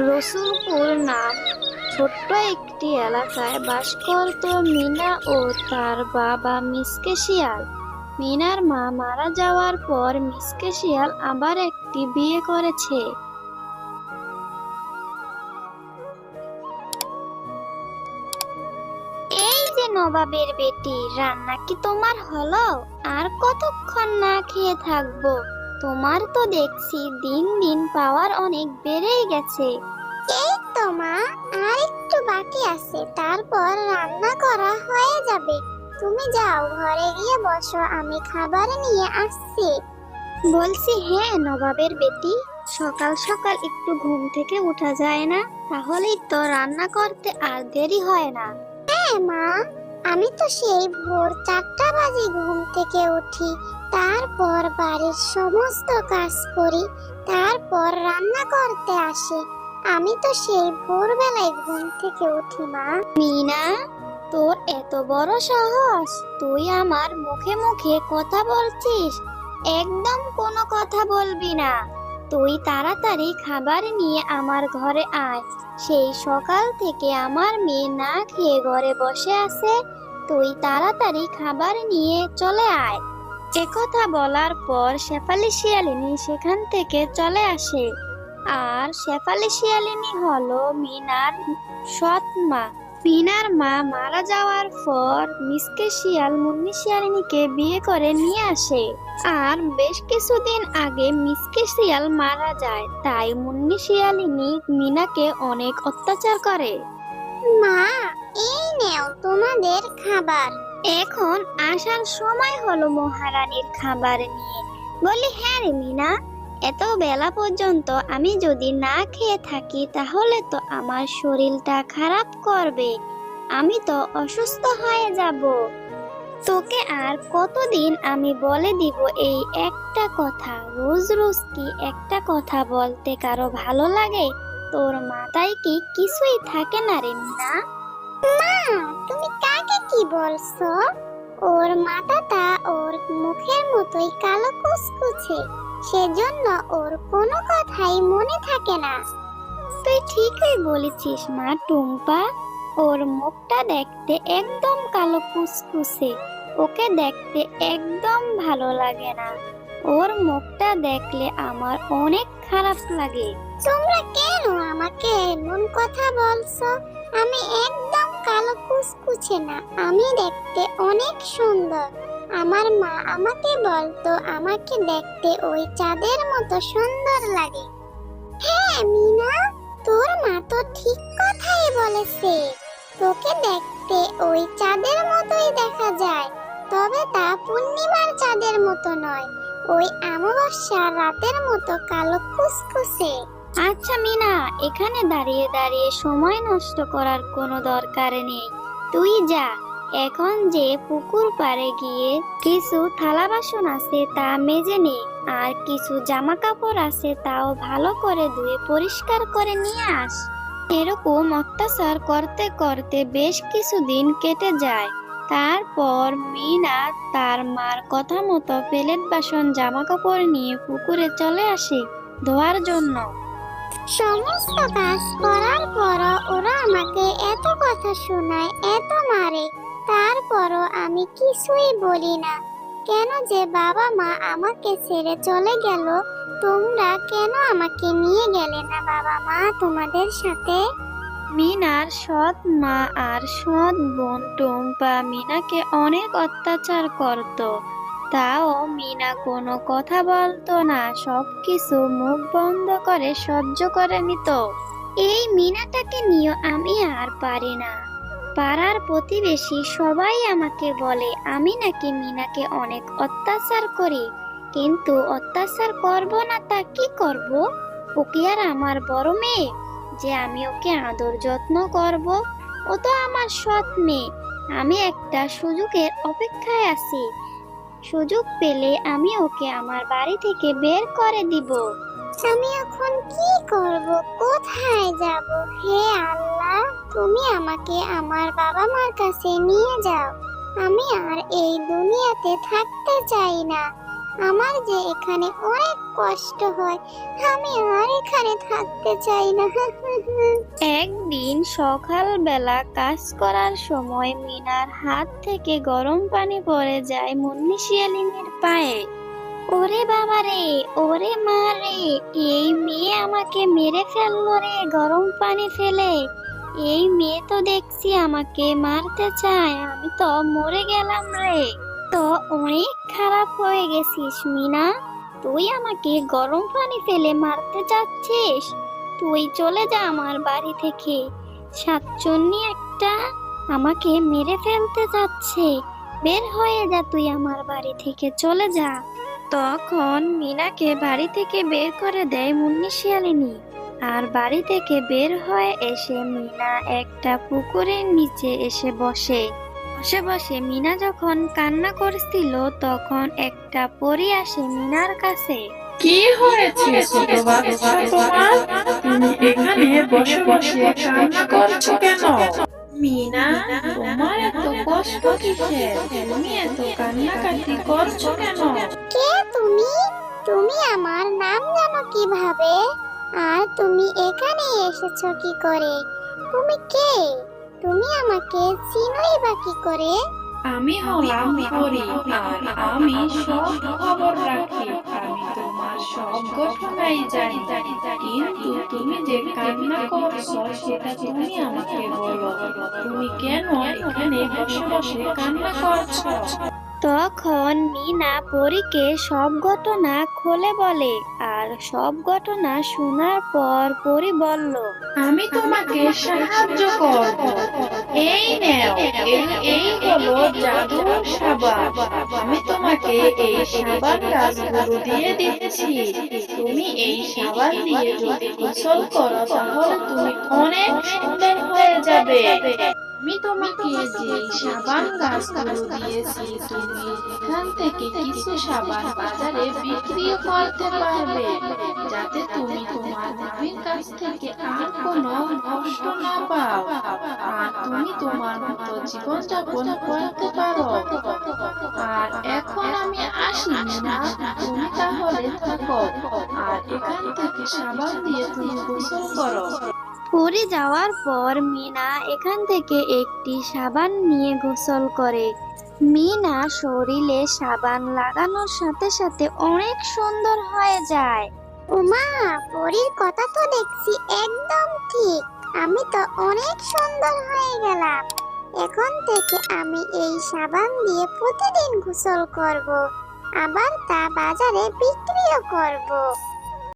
রসুলপুর নাম ছোট্ট একটি এলাকায় বাস করত মিনা ও তার বাবা মিসকে শিয়াল। মিনার মা মারা যাওয়ার পর মিসকে শিয়াল আবার একটি বিয়ে করেছে। এই যে নবাবের বেটি, রান্না কি তোমার হলো? আর কতক্ষণ না খেয়ে থাকবো? তোমার তো দেখছি দিন দিন পাওয়ার অনেক বেড়েই গেছে। এই তো মা, আর একটু বাকি আছে, তারপর রান্না করা হয়ে যাবে। তুমি যাও, ঘরে গিয়ে বসো, আমি খাবার নিয়ে আসছি। বলছি হ্যাঁ নবাবের বেটি, সকাল সকাল একটু ঘুম থেকে উঠা যায় না? তাহলেই তো রান্না করতে আর দেরি হয় না। হ্যাঁ মা, আমি তো সেই ভোর 4টা বাজে ঘুম থেকে উঠি, তারপর বাড়ির সমস্ত কাজ করি, তারপর রান্না করতে আসি। আমি তো সেই ভোরবেলায় ঘুম থেকে উঠি মা। মিনা, তোর এত বড় সাহস, তুই আমার মুখে মুখে কথা বলছিস? একদম কোনো কথা বলবি না। তুই তাড়াতাড়ি খাবার নিয়ে আমার ঘরে আয়। সেই সকাল থেকে আমার মেয়ে না খেয়ে ঘরে বসে আছে, তুই তাড়াতাড়ি খাবার নিয়ে চলে আয়। একথা বলার পর শেফালি শিয়ালিনী সেখান থেকে চলে আসে। আর শেফালি শিয়ালিনী হলো মিনার সৎ মা। মিনার মা মারা যাওয়ার পর মিসকে শিয়াল মুন্নি শিয়ালিনীকে বিয়ে করে নিয়ে আসে। আর বেশ কিছুদিন আগে মিসকে শিয়াল মারা যায়, তাই মুন্নি শিয়ালিনী মিনাকে অনেক অত্যাচার করে। মা, এই নেও তোমাদের খাবার। এখন আসার সময় হলো মহারানীর খাবার নিয়ে। বলি হ্যাঁ রে মিনা, এত বেলা পর্যন্ত আমি যদি না খেয়ে থাকি তাহলে তো আমার শরীরটা খারাপ করবে, আমি তো অসুস্থ হয়ে যাব। তোকে আর কতদিন আমি বলে দিব এই একটা কথা? রোজ রোজ কি একটা কথা বলতে কারো ভালো লাগে? তোর মাথায় কি কিছুই থাকে না রে মিনা? মা, তুমি কাকে কি বলছো? ওর মাথাটা ওর মুখের মতোই কালো কুচকুচে, সেজন্য ওর কোনো কথাই মনে থাকে না। তুই ঠিকই বলেছিস মা টুম্পা, ওর মুখটা দেখতে একদম কালো কুচকুচে, ওকে দেখতে একদম ভালো লাগে না। ওর মুখটা দেখলে আমার অনেক খারাপ লাগে। তোমরা কেন আমাকে এমন কথা বলছো? আমি একদম কালো কুচকুচে না, আমি দেখতে অনেক সুন্দর। আমার মা আমাকে বলতো আমাকে দেখতে ওই চাঁদের মতো সুন্দর লাগে। হ্যাঁ মিনা, তোর মা তো ঠিক কথাই বলেছে, তোকে দেখতে ওই চাঁদের মতোই দেখা যায়, তবে তা পূর্ণিমার চাঁদের মতো নয়, ওই অমাবস্যার রাতের মতো কালো কুচকুচে। আচ্ছা মিনা, এখানে দাঁড়িয়ে দাঁড়িয়ে সময় নষ্ট করার কোনো দরকার নেই। তুই যা, এখন যে পুকুর পাড়ে গিয়ে কিছু থালা বাসন আছে তা মেজে নে, আর কিছু জামা কাপড় আছে তাও ভালো করে ধুয়ে পরিষ্কার করে নিয়ে আস। এরকম অত্যাচার করতে করতে বেশ কিছুদিন কেটে যায়। তারপর মিনা তার মার কথা মতো প্লেট বাসন জামা কাপড় নিয়ে পুকুরে চলে আসে ধোয়ার জন্য। সমস্ত কাজ করার পরও ওরা আমাকে এত কথা শোনায়, এত মারে, তারপরও আমি কিছুই বলি না। কেন যে বাবা মা আমাকে ছেড়ে চলে গেল? তোমরা কেন আমাকে নিয়ে গেলে না বাবা মা তোমাদের সাথে? মিনার সৎ মা আর সৎ বোন টুম্পা মিনাকে অনেক অত্যাচার করত, তাও মিনা কোনো কথা বলতো না, সবকিছু মুখ বন্ধ করে সহ্য করে নিত। এই মিনাটাকে নিয়ে আমি আর পারি না। পাড়ার প্রতিবেশী সবাই আমাকে বলে আমি নাকি মিনাকে অনেক অত্যাচার করি, কিন্তু অত্যাচার করব না তা কি করব? ও কি আর আমার বড় মেয়ে যে আমি ওকে আদর যত্ন করব? ও তো আমার সৎ মেয়ে। আমি একটা সুযোগের অপেক্ষায় আছি, সুযোগ পেলে আমি ওকে আমার বাড়ি থেকে বের করে দিব। আমি এখন কি করব, কোথায় যাব? হে আল্লাহ, তুমি আমাকে আমার বাবা মার কাছে নিয়ে যাও। আমি আর এই দুনিয়াতে থাকতে চাই না। আমার যে এখানে অনেক কষ্ট হয়, আমি আর এখানে থাকতে চাই না। একদিন সকালবেলা কাজ করার সময় মিনার হাত থেকে গরম পানি পড়ে যায় মুন্নি শিয়ালিনীর পায়ে। ওরে বাবা রে, ওরে মা রে, এই মেয়ে আমাকে মেরে ফেললো রে গরম পানি ফেলে। এই মেয়ে তো দেখছি আমাকে মারতে চায়, আমি তো মরে গেলাম রে। তো অনেক খারাপ হয়ে গেছিস মিনা, তুই আমাকে গরম পানি ফেলে মারতে চাচ্ছিস? তুই চলে যা আমার বাড়ি থেকে, শাকচুন্নি একটা আমাকে মেরে ফেলতে যাচ্ছে। বের হয়ে যা তুই আমার বাড়ি থেকে, চলে যা। তখন মিনাকে বাড়ি থেকে বের করে দেয় মুন্নি শিয়ালিনী। আর বাড়ি থেকে বের হয়ে এসে মিনা একটা পুকুরের নিচে এসে বসে। বসে বসে মিনা যখন কান্না করছিল তখন একটা পরী আসে মিনার কাছে। কি হয়েছে ছোট বাচ্চা তোমার? তুমি এখানে বসে বসে কান্না করছো কেন? মিনা, তোমার এত কষ্ট কিসের? তুমি এত কান্নাকাটি করছো কেন? কে তুমি? তুমি আমার নাম জানো কিভাবে? আর তুমি এখানে এসেছো কি করে? তুমি কে? তুমি আমাকে চিনোই বা কি করে? আমি হলাম পরী, আর আমি সব খবর রাখি। আমি তোমার সব ঘটনাই জানি। কিন্তু তুমি যে কান্না করছো সেটা তুমি আমাকে বলো। তুমি কেন এখানে বসে বসে কান্না করছো? তখন মিনা পরীকে সব ঘটনা খুলে বলে। আর সব ঘটনা শোনার পর পরী বলল, আমি তোমাকে সাহায্য করব। এই নাও, এই হলো জাদুর সাবান। আমি তোমাকে এই সাবান গাছগুলো দিয়ে দিচ্ছি। তুমি এই সাবান দিয়ে যদি গোসল করো তাহলে তুমি অনেক সুন্দর হয়ে যাবে। আমি তোমাকে যে সাবান গাছগুলো দিয়েছি, তুমি এখান থেকে কিছু সাবান বাজারে বিক্রি করতে পারবে, যাতে তুমি তোমার মামির কাছ থেকে আর কোনো কষ্ট না পাও, আর তুমি তোমার মতো জীবনযাপন করতে পারো। আর এখন আমি আসি না, তুমি তাহলে থাকো, আর এখান থেকে সাবান দিয়ে তুমি গোসল করো। পরী যাওয়ার পর মিনা এখান থেকে একটি সাবান নিয়ে গোসল করে। মিনা শরীরে সাবান লাগানোর সাথে সাথে অনেক সুন্দর হয়ে যায়। উমা, পরীর কথা তো দেখছি একদম ঠিক। আমি তো অনেক সুন্দর হয়ে গেলাম। এখন থেকে আমি এই সাবান দিয়ে প্রতিদিন গোসল করব, আবার তা বাজারে বিক্রিও করব।